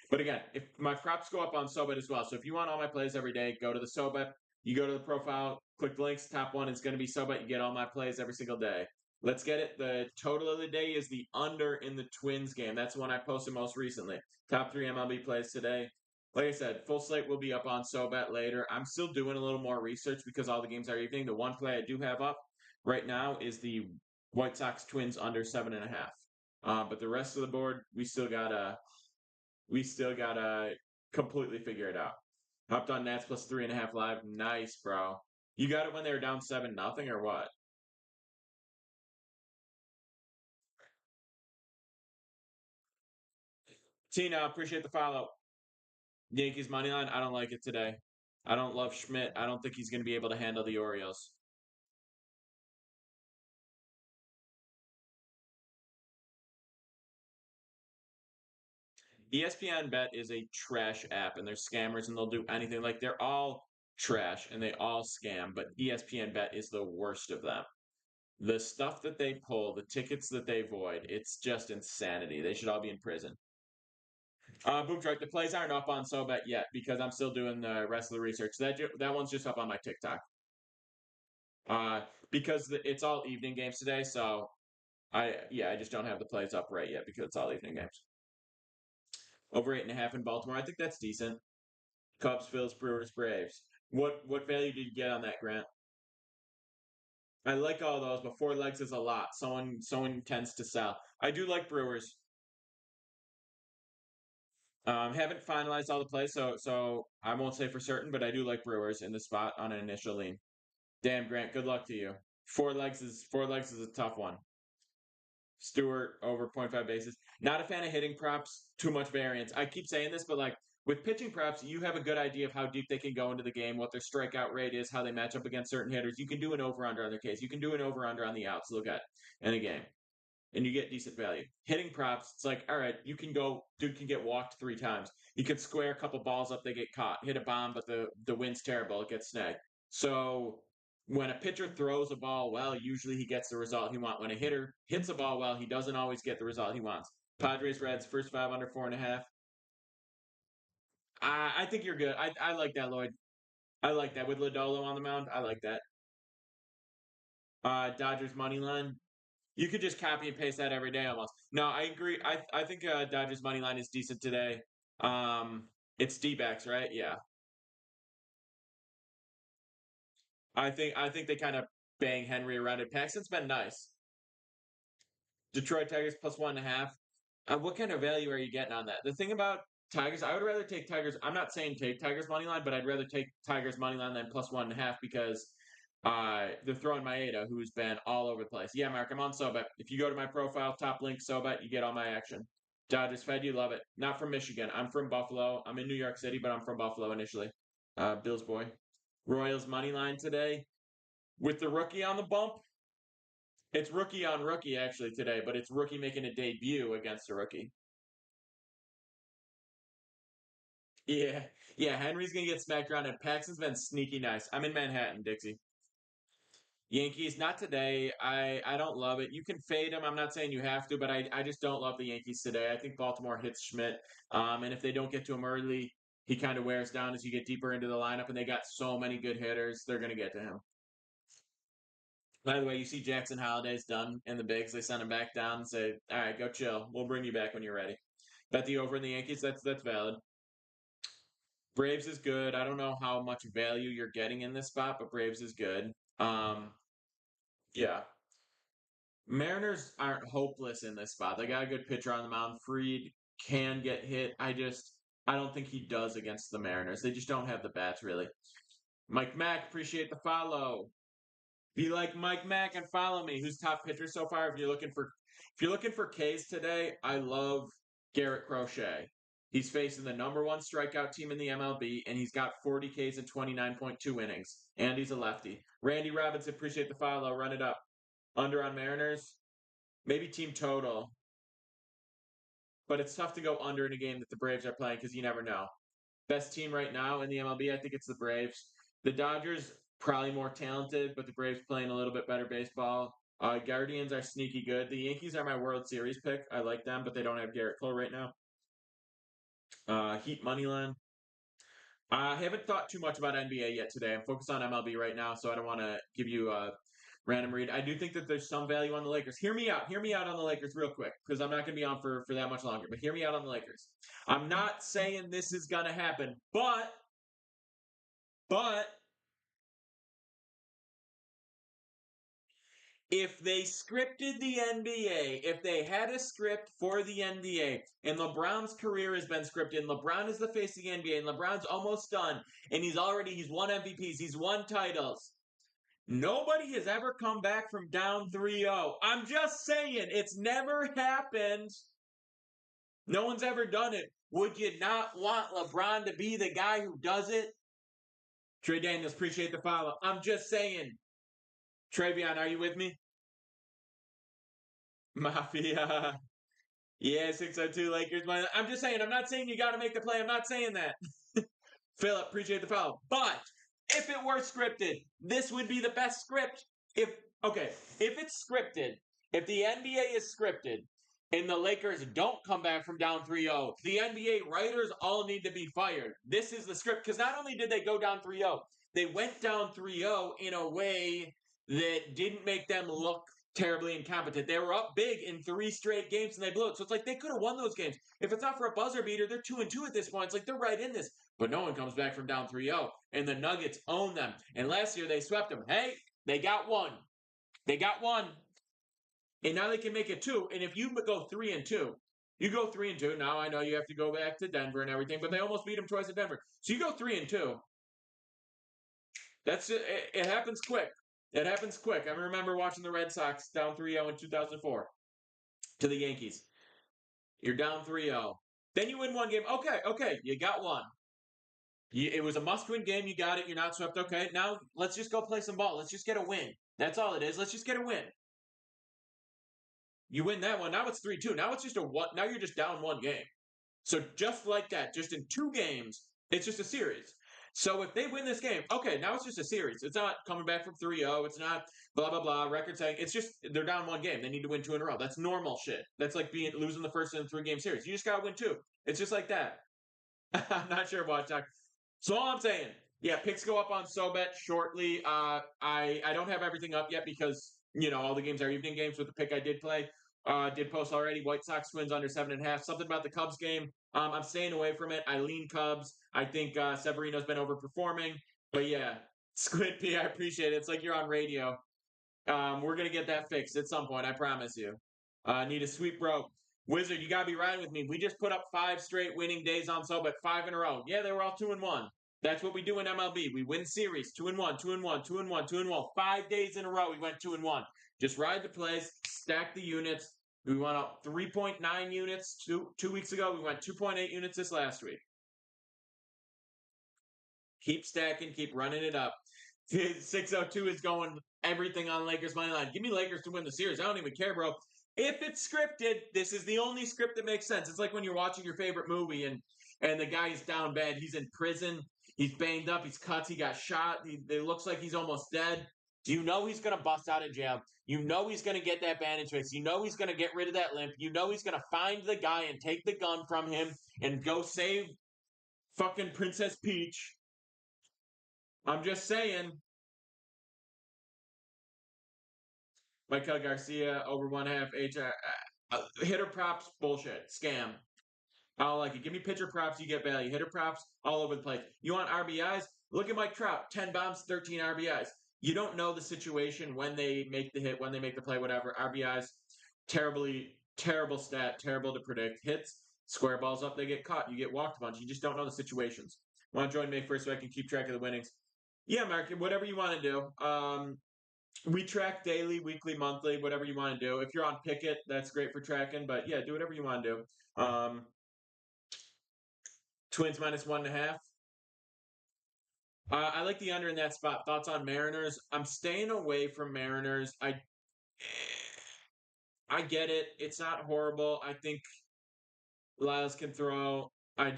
But again, if my props go up on SoBet as well. So if you want all my plays every day, go to the SoBet. You go to the profile, click the links. Top one is going to be SoBet. You get all my plays every single day. Let's get it. The total of the day is the under in the Twins game. That's the one I posted most recently. Top three MLB plays today. Like I said, full slate will be up on SoBet later. I'm still doing a little more research because all the games are evening. The one play I do have up right now is the White Sox Twins under 7.5. But the rest of the board, we still gotta completely figure it out. Hopped on Nats plus 3.5 live. Nice, bro. You got it when they were down 7-0 or what? Tina, appreciate the follow. Yankees money line. I don't like it today. I don't love Schmidt. I don't think he's going to be able to handle the Orioles. ESPN Bet is a trash app, and they're scammers, and they'll do anything. Like they're all trash and they all scam, but ESPN Bet is the worst of them. The stuff that they pull, the tickets that they void, it's just insanity. They should all be in prison. Boom truck. The plays aren't up on SoBet yet because I'm still doing the rest of the research. That one's just up on my TikTok. Uh, because it's all evening games today, so I just don't have the plays up right yet because it's all evening games. Over 8.5 in Baltimore. I think that's decent. Cubs, Phils, Brewers, Braves. What value did you get on that, Grant? I like all those, but 4 legs is a lot. Someone tends to sell. I do like Brewers. Haven't finalized all the plays, so I won't say for certain, but I do like Brewers in the spot on an initial lean. Damn, Grant, good luck to you. 4 legs is a tough one. Stewart over point 0.5 bases. Not a fan of hitting props. Too much variance. I keep saying this, but like with pitching props, you have a good idea of how deep they can go into the game, what their strikeout rate is, how they match up against certain hitters. You can do an over under on their case. You can do an over under on the outs. Look at in a game, and you get decent value. Hitting props, it's like all right, you can go. Dude can get walked 3 times. You could square a couple balls up, they get caught. Hit a bomb, but the wind's terrible. It gets snagged. So when a pitcher throws a ball well, usually he gets the result he wants. When a hitter hits a ball well, he doesn't always get the result he wants. Padres Reds first 5 under 4.5. I think you're good. I like that, Lloyd. I like that with Lodolo on the mound. I like that. Dodgers money line. You could just copy and paste that every day almost. No, I agree. I think Dodgers money line is decent today. Um, it's D-backs, right? Yeah. I think they kind of bang Henry around it. Paxton's been nice. Detroit Tigers plus 1.5. What kind of value are you getting on that? The thing about Tigers, I would rather take Tigers. I'm not saying take Tigers money line, but I'd rather take Tigers money line than plus 1.5 because they're throwing Maeda, who's been all over the place. Yeah, Mark, I'm on SoBet. If you go to my profile, top link SoBet, you get all my action. Dodgers Fed, you love it. Not from Michigan. I'm from Buffalo. I'm in New York City, but I'm from Buffalo initially. Bills boy. Royals money line today with the rookie on the bump. It's rookie on rookie actually today, but it's rookie making a debut against a rookie. Yeah, yeah. Henry's gonna get smacked around, and Paxton's been sneaky nice. I'm in Manhattan, Dixie. Yankees, not today. I don't love it. You can fade them. I'm not saying you have to, but I just don't love the Yankees today. I think Baltimore hits Schmidt, and if they don't get to him early, he kind of wears down as you get deeper into the lineup. And they got so many good hitters, they're gonna get to him. By the way, you see Jackson Holiday's done in the bigs. They send him back down and say, "All right, go chill. We'll bring you back when you're ready." Bet the over in the Yankees. That's valid. Braves is good. I don't know how much value you're getting in this spot, but Braves is good. Yeah. Mariners aren't hopeless in this spot. They got a good pitcher on the mound. Freed can get hit. I don't think he does against the Mariners. They just don't have the bats really. Mike Mack, appreciate the follow. Be like Mike Mack and follow me. Who's top pitcher so far? If you're looking for K's today, I love Garrett Crochet. He's facing the number one strikeout team in the MLB, and he's got 40 Ks in 29.2 innings. And he's a lefty. Randy Robinson, appreciate the follow. Run it up. Under on Mariners. Maybe team total. But it's tough to go under in a game that the Braves are playing because you never know. Best team right now in the MLB, I think it's the Braves. The Dodgers, probably more talented, but the Braves playing a little bit better baseball. Guardians are sneaky good. The Yankees are my World Series pick. I like them, but they don't have Garrett Cole right now. Heat money line. I haven't thought too much about NBA yet today. I'm focused on MLB right now, so I don't want to give you a random read. I do think that there's some value on the Lakers. Hear me out. Hear me out on the Lakers real quick because I'm not going to be on for that much longer. But hear me out on the Lakers. I'm not saying this is going to happen, but if they scripted the NBA, if they had a script for the NBA, and LeBron's career has been scripted, and LeBron is the face of the NBA, and LeBron's almost done, and he's won MVPs, he's won titles. Nobody has ever come back from down 3-0. I'm just saying, it's never happened. No one's ever done it. Would you not want LeBron to be the guy who does it? Trey Daniels, appreciate the follow. I'm just saying. Travion, are you with me? Mafia. Yeah, 602 Lakers. I'm just saying, I'm not saying you got to make the play. I'm not saying that. Philip, appreciate the follow. But if it were scripted, this would be the best script. If it's scripted, if the NBA is scripted and the Lakers don't come back from down 3-0, the NBA writers all need to be fired. This is the script because not only did they go down 3-0, they went down 3-0 in a way that didn't make them look terribly incompetent. They were up big in 3 straight games and they blew it. So it's like they could have won those games. If it's not for a buzzer beater, they're 2-2 at this point. It's like they're right in this. But no one comes back from down 3-0. And the Nuggets own them. And last year they swept them. Hey, they got one. They got one. And now they can make it 2. And if you go 3-2, you go 3-2. Now I know you have to go back to Denver and everything, but they almost beat them twice at Denver. So you go 3-2. That's it. It happens quick. It happens quick. I remember watching the Red Sox down 3-0 in 2004 to the Yankees. You're down 3-0. Then you win one game. Okay, you got one. It was a must-win game. You got it. You're not swept. Okay, now let's just go play some ball. Let's just get a win. That's all it is. Let's just get a win. You win that one. Now it's 3-2. Now it's just a one. Now you're just down one game. So just like that, just in 2 games, it's just a series. So if they win this game, okay, now it's just a series. It's not coming back from 3-0. It's not blah, blah, blah, record saying. It's just they're down one game. They need to win 2 in a row. That's normal shit. That's like losing the first in a 3-game series. You just got to win 2. It's just like that. I'm not sure, Watch Talk. So all I'm saying, yeah, picks go up on SoBet shortly. I don't have everything up yet because all the games are evening games with the pick I did play. Did post already. White Sox Twins under 7.5. Something about the Cubs game. I'm staying away from it. I lean Cubs. I think Severino's been overperforming. But yeah, Squid P, I appreciate it. It's like you're on radio. We're gonna get that fixed at some point. I promise you. Need a sweep, bro. Wizard, you gotta be riding with me. We just put up 5 straight winning days on SoBet, 5 in a row. Yeah, they were all 2-1. That's what we do in MLB. We win series 2-1, 2-1, 2-1, 2-1. 5 days in a row, we went 2-1. Just ride the plays, stack the units. We went up 3.9 units 2 weeks ago. We went 2.8 units this last week. Keep stacking, keep running it up. 602 is going everything on Lakers money line. Give me Lakers to win the series. I don't even care, bro. If it's scripted, this is the only script that makes sense. It's like when you're watching your favorite movie and the guy is down bad. He's in prison. He's banged up. He's cuts. He got shot. It looks like he's almost dead. You know he's going to bust out of jail. You know he's going to get that bandage fixed. You know he's going to get rid of that limp. You know he's going to find the guy and take the gun from him and go save fucking Princess Peach. I'm just saying. Michael Garcia over 1/2 HR. Hitter props, bullshit. Scam. I don't like it. Give me pitcher props, you get value. Hitter props, all over the place. You want RBIs? Look at Mike Trout. 10 bombs, 13 RBIs. You don't know the situation when they make the hit, when they make the play, whatever. RBIs, terrible stat, terrible to predict. Hits, square balls up, they get caught. You get walked a bunch. You just don't know the situations. Want to join May 1st so I can keep track of the winnings? Yeah, Mark, whatever you want to do. We track daily, weekly, monthly, whatever you want to do. If you're on Picket, that's great for tracking. But yeah, do whatever you want to do. Twins minus 1.5. I like the under in that spot. Thoughts on Mariners? I'm staying away from Mariners. I get it. It's not horrible. I think Lyles can throw. I'm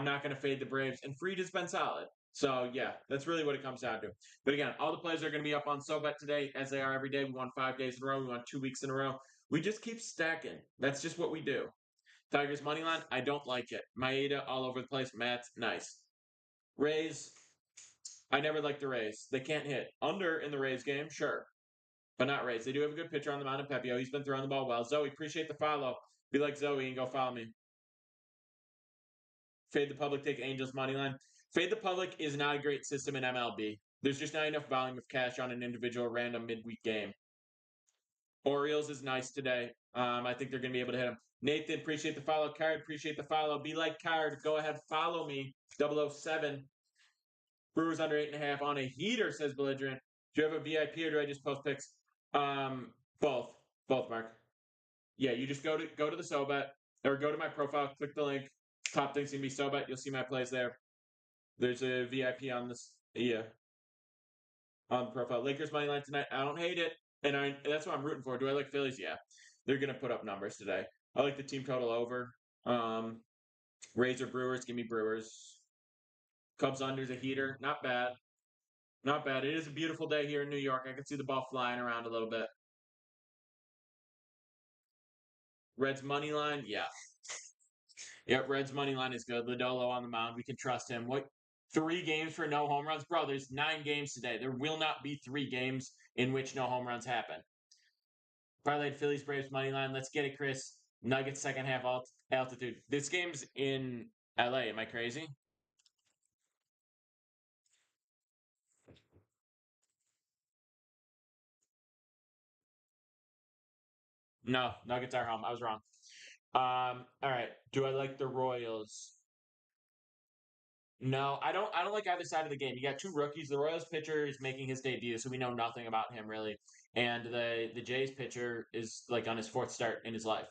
not going to fade the Braves. And Fried has been solid. So, yeah, that's really what it comes down to. But again, all the plays are going to be up on SoBet today, as they are every day. We won 5 days in a row. We won 2 weeks in a row. We just keep stacking. That's just what we do. Tigers money line, I don't like it. Maeda all over the place. Matt, nice. Rays, I never liked the Rays. They can't hit. Under in the Rays game, sure. But not Rays. They do have a good pitcher on the mound in Pepio. He's been throwing the ball well. Zoe, appreciate the follow. Be like Zoe and go follow me. Fade the public, take Angels money line. Fade the public is not a great system in MLB. There's just not enough volume of cash on an individual random midweek game. Orioles is nice today. I think they're going to be able to hit them. Nathan, appreciate the follow. Card, appreciate the follow. Be like Card. Go ahead, follow me. 007. Brewers under 8.5 on a heater, says Belligerent. Do you have a VIP or do I just post picks? Both. Both, Mark. Yeah, you just go to the SoBet or go to my profile, click the link. Top thing's gonna be SoBet. You'll see my plays there. There's a VIP on this. Yeah. On the profile. Lakers money line tonight. I don't hate it. And that's what I'm rooting for. Do I like Phillies? Yeah. They're gonna put up numbers today. I like the team total over. Rays or Brewers, give me Brewers. Cubs under's a heater. Not bad. Not bad. It is a beautiful day here in New York. I can see the ball flying around a little bit. Reds money line, yeah. Yep, Reds money line is good. Lodolo on the mound. We can trust him. 3 games for no home runs. Bro, there's 9 games today. There will not be 3 games in which no home runs happen. Parlayed Phillies Braves money line. Let's get it, Chris. Nuggets second half altitude. This game's in LA. Am I crazy? No, Nuggets are home. I was wrong. All right. Do I like the Royals? No, I don't. I don't like either side of the game. You got 2 rookies. The Royals pitcher is making his debut, so we know nothing about him really. And the Jays pitcher is like on his 4th start in his life.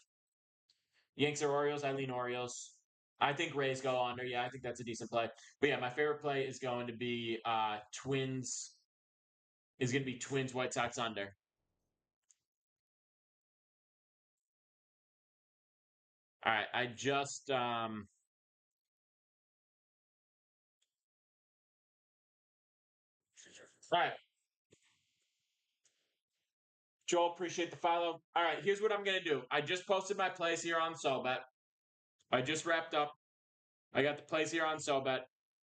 Yanks or Orioles? I lean Orioles. I think Rays go under. Yeah, I think that's a decent play. But yeah, my favorite play is going to be Twins. Is going to be Twins White Sox under. All right, I just all right, Joel, appreciate the follow. All right, here's what I'm gonna do. I just posted my plays here on SoBet. I just wrapped up. I got the plays here on SoBet.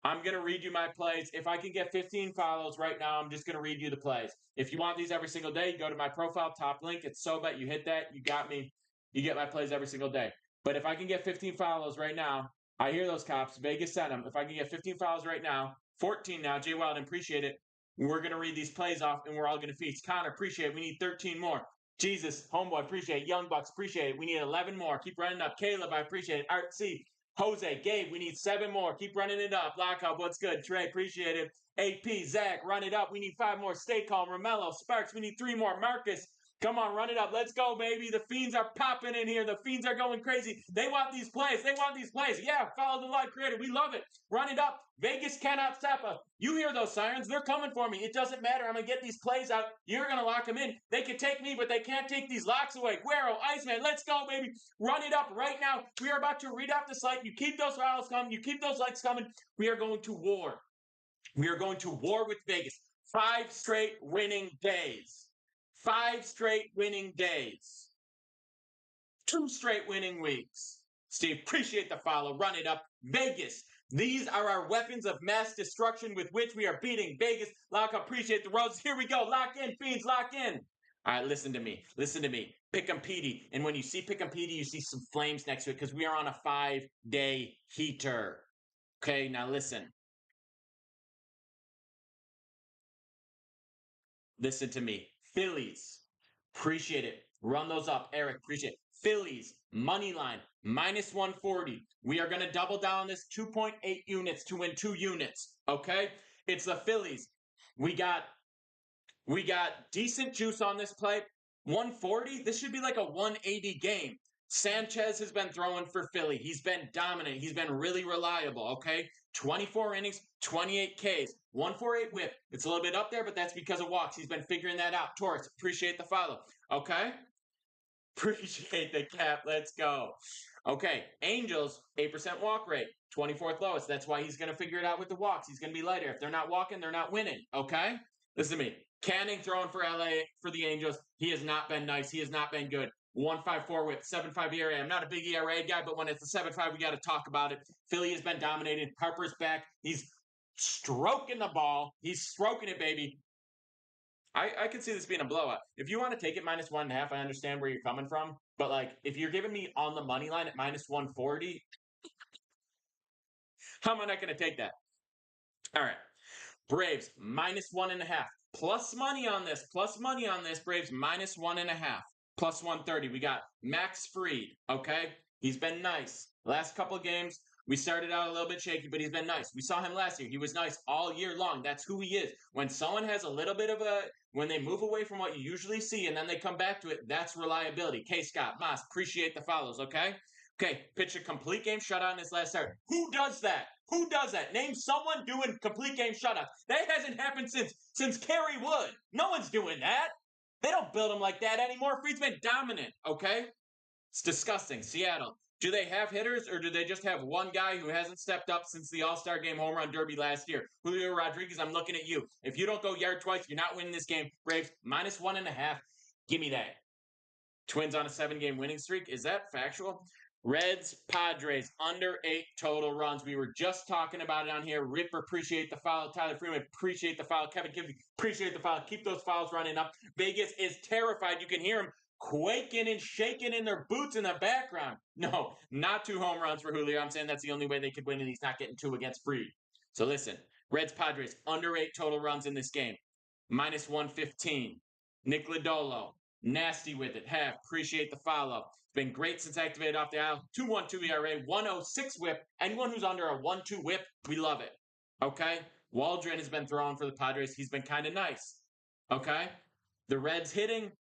I'm going to read you my plays. If I can get 15 follows right now, I'm just going to read you the plays. If you want these every single day, you go to my profile, top link. It's SoBet. You hit that. You got me. You get my plays every single day. But if I can get 15 follows right now, I hear those cops. Vegas sent them. If I can get 15 follows right now, 14 now, Jay Wild, appreciate it. We're going to read these plays off, and we're all going to feast. Connor, appreciate it. We need 13 more. Jesus, homeboy, appreciate it. Young Bucks, appreciate it. We need 11 more. Keep running up. Caleb, I appreciate it. Art C, Jose, Gabe, we need 7 more. Keep running it up. Lockup, what's good? Trey, appreciate it. AP, Zach, run it up. We need 5 more. Stay calm. Romello, Sparks, we need 3 more. Marcus, come on, run it up. Let's go, baby. The Fiends are popping in here. The Fiends are going crazy. They want these plays. They want these plays. Yeah, follow the live creator. We love it. Run it up. Vegas cannot stop us. You hear those sirens. They're coming for me. It doesn't matter. I'm going to get these plays out. You're going to lock them in. They can take me, but they can't take these locks away. Guero, Iceman, let's go, baby. Run it up right now. We are about to read off the slate. You keep those follows coming. You keep those likes coming. We are going to war. We are going to war with Vegas. 5 straight winning days. 5 straight winning days. 2 straight winning weeks. Steve, appreciate the follow. Run it up. Vegas. These are our weapons of mass destruction with which we are beating Vegas. Lock up. Appreciate the roses. Here we go. Lock in, Fiends. Lock in. All right, listen to me. Listen to me. Pick 'em Petey. And when you see Pick 'em Petey, you see some flames next to it because we are on a 5-day heater. Okay, now listen. Listen to me. Phillies. Appreciate it. Run those up. Eric, appreciate it. Phillies, money line, minus 140. We are going to double down this 2.8 units to win 2 units. Okay? It's the Phillies. We got decent juice on this play. 140. This should be like a 180 game. Sanchez has been throwing for Philly. He's been dominant. He's been really reliable, okay? 24 innings, 28 Ks, 148 whip. It's a little bit up there, but that's because of walks. He's been figuring that out. Taurus, appreciate the follow, okay? Appreciate the cap. Let's go. Okay, Angels, 8% walk rate, 24th lowest. That's why he's going to figure it out with the walks. He's going to be lighter. If they're not walking, they're not winning, okay? Listen to me. Canning throwing for LA for the Angels. He has not been nice. He has not been good. 1.54 whip, 7.5 ERA. I'm not a big ERA guy, but when it's a 7.5, we got to talk about it. Philly has been dominated. Harper's back. He's stroking the ball. He's stroking it, baby. I could see this being a blowout. If you want to take it minus 1.5, I understand where you're coming from. But like, if you're giving me on the money line at minus 140, how am I not going to take that? All right. Braves minus 1.5. Plus money on this. Plus money on this. Braves minus 1.5. Plus 130. We got Max Fried. Okay. He's been nice. Last couple of games, we started out a little bit shaky, but he's been nice. We saw him last year. He was nice all year long. That's who he is. When someone has a little bit of when they move away from what you usually see and then they come back to it, that's reliability. K. Scott, Moss, appreciate the follows, okay? Okay, pitch a complete game shutout in his last start. Who does that? Who does that? Name someone doing complete game shutouts. That hasn't happened since Kerry Wood. No one's doing that. They don't build him like that anymore. Fried's been dominant, okay? It's disgusting. Seattle. Do they have hitters or do they just have one guy who hasn't stepped up since the All-Star Game home run derby last year? Julio Rodriguez, I'm looking at you. If you don't go yard twice, you're not winning this game. Braves, minus 1.5. Give me that. Twins on a 7-game winning streak. Is that factual? Reds, Padres, under 8 total runs. We were just talking about it on here. Rip, appreciate the foul. Tyler Freeman, appreciate the foul. Kevin Gibson, appreciate the foul. Keep those fouls running up. Vegas is terrified. You can hear them quaking and shaking in their boots in the background. No, not 2 home runs for Julio. I'm saying that's the only way they could win, and he's not getting 2 against Fried. So listen, Reds, Padres, under 8 total runs in this game. Minus 115. Nick Lodolo, nasty with it. Half, appreciate the follow. Been great since activated off the aisle. 2.12 ERA, 106 whip. Anyone who's under a 1.2 whip, we love it. Okay? Waldron has been throwing for the Padres. He's been kind of nice. Okay? The Reds hitting,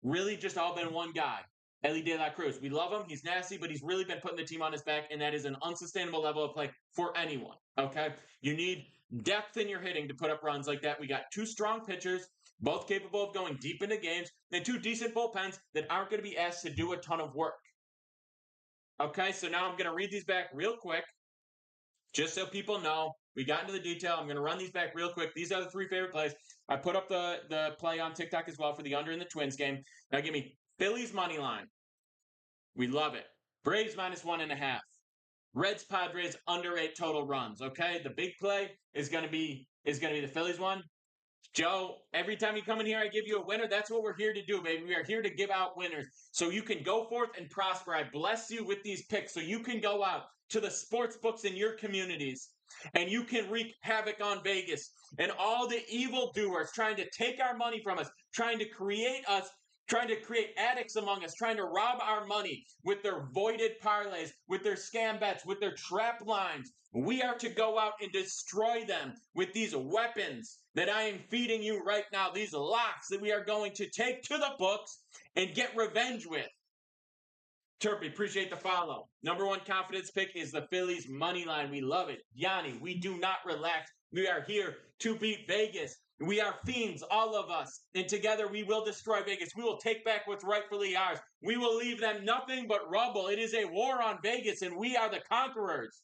really just all been one guy. Ellie De La Cruz. We love him. He's nasty, but he's really been putting the team on his back, and that is an unsustainable level of play for anyone. Okay? You need depth in your hitting to put up runs like that. We got 2 strong pitchers, both capable of going deep into games, and 2 decent bullpens that aren't going to be asked to do a ton of work. Okay, so now I'm going to read these back real quick, just so people know. We got into the detail. I'm going to run these back real quick. These are the 3 favorite plays. I put up the play on TikTok as well for the under in the Twins game. Now give me Phillies money line. We love it. Braves minus 1.5. Reds, Padres under 8 total runs. Okay, the big play is going to be the Phillies one. Joe, every time you come in here, I give you a winner. That's what we're here to do, baby. We are here to give out winners so you can go forth and prosper. I bless you with these picks so you can go out to the sports books in your communities and you can wreak havoc on Vegas and all the evildoers trying to take our money from us, trying to create addicts among us, trying to rob our money with their voided parlays, with their scam bets, with their trap lines. We are to go out and destroy them with these weapons that I am feeding you right now, these locks that we are going to take to the books and get revenge with. Turpy, appreciate the follow. Number 1 confidence pick is the Phillies money line. We love it. Yanni, we do not relax. We are here to beat Vegas. We are fiends, all of us. And together we will destroy Vegas. We will take back what's rightfully ours. We will leave them nothing but rubble. It is a war on Vegas, and we are the conquerors.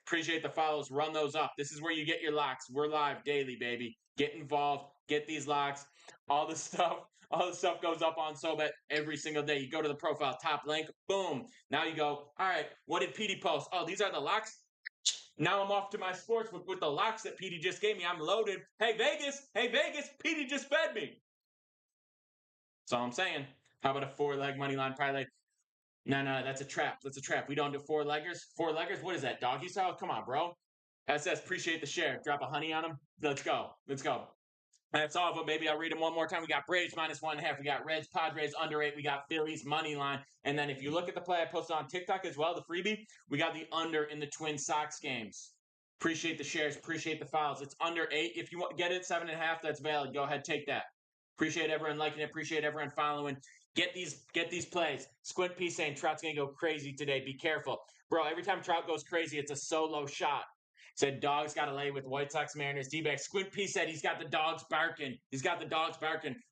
Appreciate the follows. Run those up. This is where you get your locks. We're live daily, baby. Get involved. Get these locks. All the stuff goes up on SoBet every single day. You go to the profile, top link, boom. Now you go, all right, what did PD post? Oh, these are the locks? Now I'm off to my sportsbook with the locks that PD just gave me. I'm loaded. Hey, Vegas, PD just fed me. That's all I'm saying. How about a 4-leg money line parlay? No, that's a trap. That's a trap. We don't do 4-leggers. 4-leggers? What is that, doggy style? Come on, bro. SS, appreciate the share. Drop a honey on them. Let's go. That's all of them, baby. I'll read them one more time. We got Braves minus 1.5. We got Reds, Padres under 8. We got Phillies money line. And then if you look at the play I posted on TikTok as well, the freebie, we got the under in the Twin Sox games. Appreciate the shares. Appreciate the files. It's under 8. If you want get it 7.5, that's valid. Go ahead, take that. Appreciate everyone liking it. Appreciate everyone following. Get these plays. Squint P saying Trout's gonna go crazy today. Be careful, bro. Every time Trout goes crazy, it's a solo shot. Said dogs got to lay with White Sox, Mariners, D-backs. Squint P said he's got the dogs barking.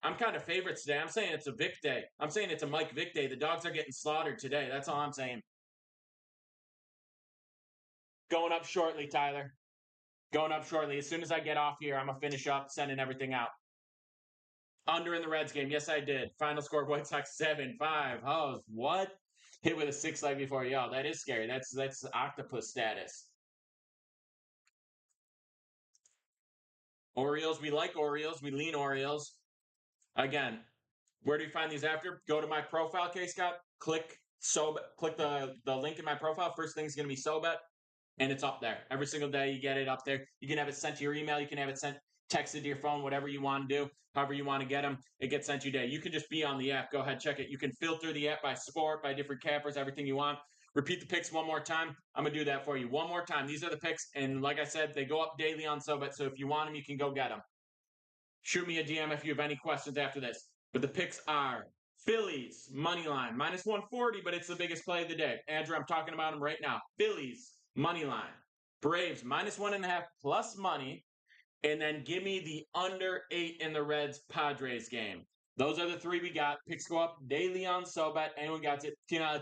I'm kind of favorites today. I'm saying it's a Vic day. I'm saying it's a Mike Vick day. The dogs are getting slaughtered today. That's all I'm saying. Going up shortly, Tyler. Going up shortly. As soon as I get off here, I'm going to finish up sending everything out. Under in the Reds game. Yes, I did. Final score, White Sox 7-5. Oh, what? Hit with a 6-leg before. Yo, that is scary. That's octopus status. Orioles, we like Orioles. We lean Orioles. Again, where do you find these after? Go to my profile, K-Scott. Click the link in my profile. First thing is going to be SoBet, and it's up there. Every single day you get it up there. You can have it sent to your email. You can have it texted to your phone, whatever you want to do, however you want to get them. It gets sent to you today. You can just be on the app. Go ahead, check it. You can filter the app by sport, by different cappers, everything you want. Repeat the picks one more time. I'm going to do that for you one more time. These are the picks, and like I said, they go up daily on SoBet, so if you want them, you can go get them. Shoot me a DM if you have any questions after this. But the picks are Phillies, money line, minus 140, but it's the biggest play of the day. Andrew, I'm talking about them right now. Phillies, money line. Braves, minus 1.5 plus money. And then give me the under 8 in the Reds Padres game. Those are the 3 we got. Picks go up daily on SoBet. Anyone got it? You know,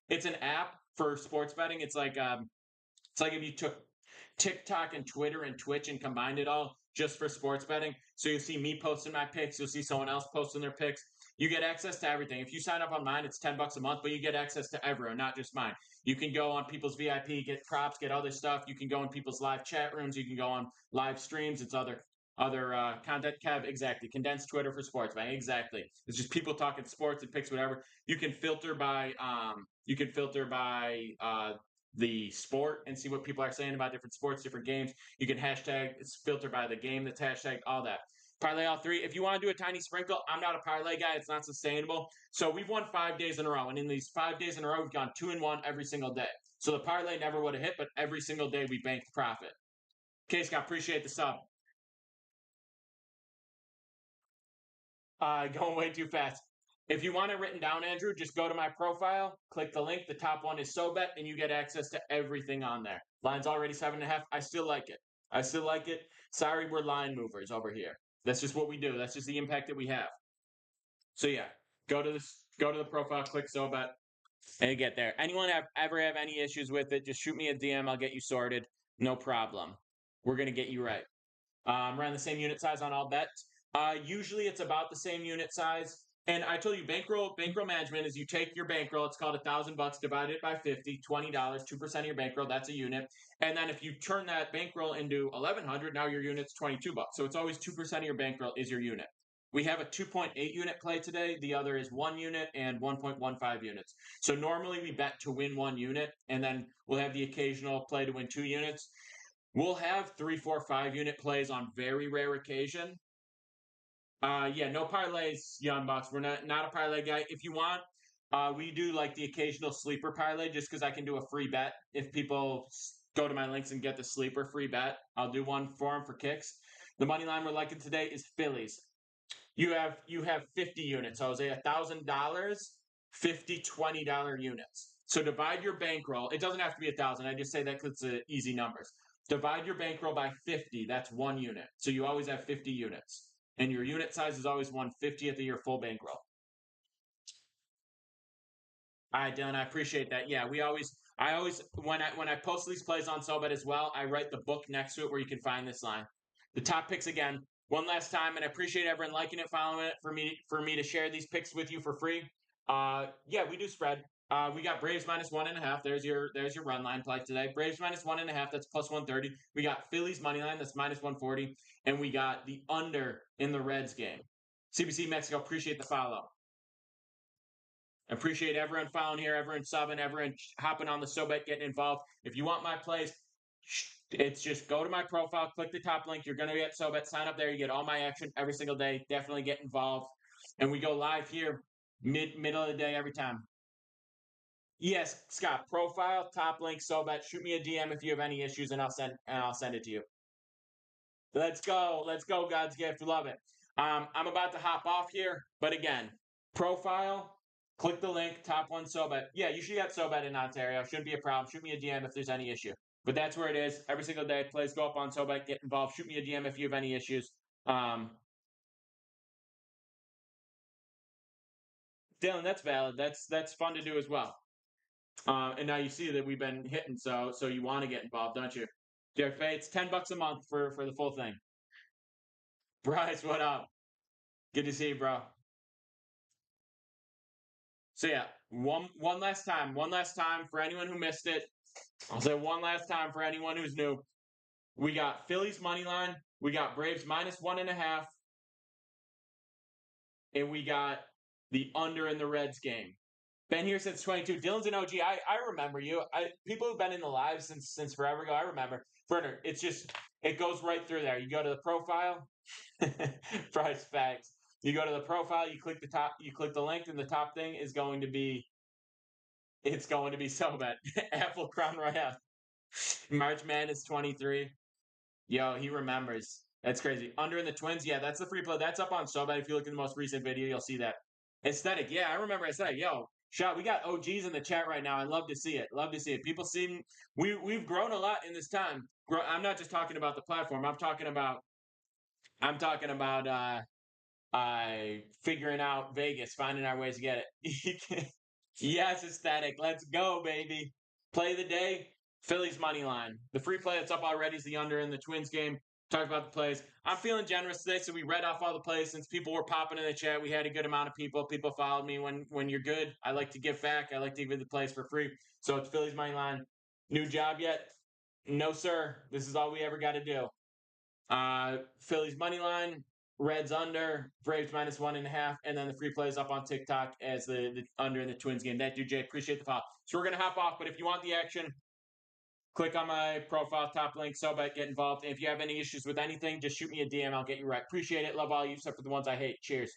it's an app for sports betting. It's like if you took TikTok and Twitter and Twitch and combined it all. just for sports betting. So you'll see me posting my picks. You'll see someone else posting their picks. You get access to everything. If you sign up on mine, it's $10 a month, but you get access to everyone, not just mine. You can go on people's VIP, get props, get other stuff. You can go in people's live chat rooms. You can go on live streams. It's other content. Kev, exactly. Condensed Twitter for sports betting, exactly. It's just people talking sports and picks, whatever. You can filter by the sport and see what people are saying about different sports, different games. You can hashtag filter by the game that's hashtag all that. Parlay all three. If you want to do a tiny sprinkle, I'm not a parlay guy. It's not sustainable. So we've won 5 days in a row. And in these 5 days in a row, we've gone 2-1 every single day. So the parlay never would have hit, but every single day we banked profit. Okay, Scott, appreciate the sub. Going way too fast. If you want it written down, Andrew, just go to my profile, click the link. The top one is SoBet, and you get access to everything on there. Line's already 7.5. I still like it. I still like it. Sorry, we're line movers over here. That's just what we do. That's just the impact that we have. So yeah, go to the profile, click SoBet, and get there. Anyone ever have any issues with it? Just shoot me a DM. I'll get you sorted. No problem. We're gonna get you right. Around the same unit size on all bets. Usually it's about the same unit size. And I told you, bankroll management is you take your bankroll, it's called $1,000, divide it by 50, $20, 2% of your bankroll, that's a unit. And then if you turn that bankroll into 1,100, now your unit's $22. So it's always 2% of your bankroll is your unit. We have a 2.8 unit play today. The other is 1 unit and 1.15 units. So normally we bet to win 1 unit, and then we'll have the occasional play to win 2 units. We'll have 3, 4, 5 unit plays on very rare occasion. Yeah, no parlays, Young Bucks. We're not a parlay guy. If you want, we do like the occasional sleeper parlay just because I can do a free bet. If people go to my links and get the sleeper free bet, I'll do one for them for kicks. The money line we're liking today is Phillies. You have 50 units, Jose, $1,000, 50 $20 units. So divide your bankroll. It doesn't have to be 1,000. I just say that because it's easy numbers. Divide your bankroll by 50. That's 1 unit. So you always have 50 units. And your unit size is always 1/50th of your full bankroll. All right, Dylan, I appreciate that. Yeah, I always when I post these plays on SoBet as well, I write the book next to it where you can find this line. The top picks again, one last time, and I appreciate everyone liking it, following it for me to share these picks with you for free. Yeah, we do spread. We got Braves -1.5. There's your run line play today. Braves -1.5. That's +130. We got Phillies money line. That's -140, and we got the under in the Reds game. CBC Mexico. Appreciate the follow. Appreciate everyone following here, everyone subbing, everyone hopping on the SoBet, getting involved. If you want my plays, it's just go to my profile, click the top link. You're going to get SoBet, sign up there. You get all my action every single day. Definitely get involved. And we go live here middle of the day every time. Yes, Scott, profile, top link, SoBet. Shoot me a DM if you have any issues, and I'll send it to you. Let's go, God's gift. Love it. I'm about to hop off here, but again, profile, click the link, top one SoBet. Yeah, you should get SoBet in Ontario. Shouldn't be a problem. Shoot me a DM if there's any issue. But that's where it is. Every single day, plays go up on SoBet. Get involved. Shoot me a DM if you have any issues. Dylan, that's valid. That's fun to do as well. And now you see that we've been hitting, so you want to get involved, don't you? Jeff Fay, it's $10 a month for the full thing. Bryce, what up? Good to see you, bro. So yeah, one last time for anyone who missed it. I'll say one last time for anyone who's new. We got Phillies money line, we got Braves -1.5, and we got the under in the Reds game. Been here since 22. Dylan's an OG. I remember you. People who've been in the live since forever ago. I remember. Burner, it goes right through there. You go to the profile. Price facts. You go to the profile, you click the top, you click the link, and the top thing is going to be SoBet. Apple Crown Royale. March Madness 23. Yo, he remembers. That's crazy. Under in the Twins, yeah, that's the free play. That's up on SoBet. If you look at the most recent video, you'll see that. Aesthetic, yeah, I remember Aesthetic. Yo, shot, we got OGs in the chat right now. I love to see it. Love to see it. People seem we've grown a lot in this time. I'm not just talking about the platform. I'm talking about figuring out Vegas, finding our ways to get it. Yes, Aesthetic. Let's go, baby. Play of the day, Phillies money line. The free play that's up already is the under in the Twins game. Talk about the plays. I'm feeling generous today, so we read off all the plays. Since people were popping in the chat, we had a good amount of people. People followed me. When you're good, I like to give back. I like to give the plays for free. So it's Phillies money line. New job yet? No, sir. This is all we ever got to do. Phillies money line, Reds under, Braves -1.5, and then the free plays up on TikTok as the under in the Twins game. That dude, Jay, appreciate the follow. So we're gonna hop off, but if you want the action, click on my profile, top link, so bet, get involved. And if you have any issues with anything, just shoot me a DM. I'll get you right. Appreciate it. Love all you, except for the ones I hate. Cheers.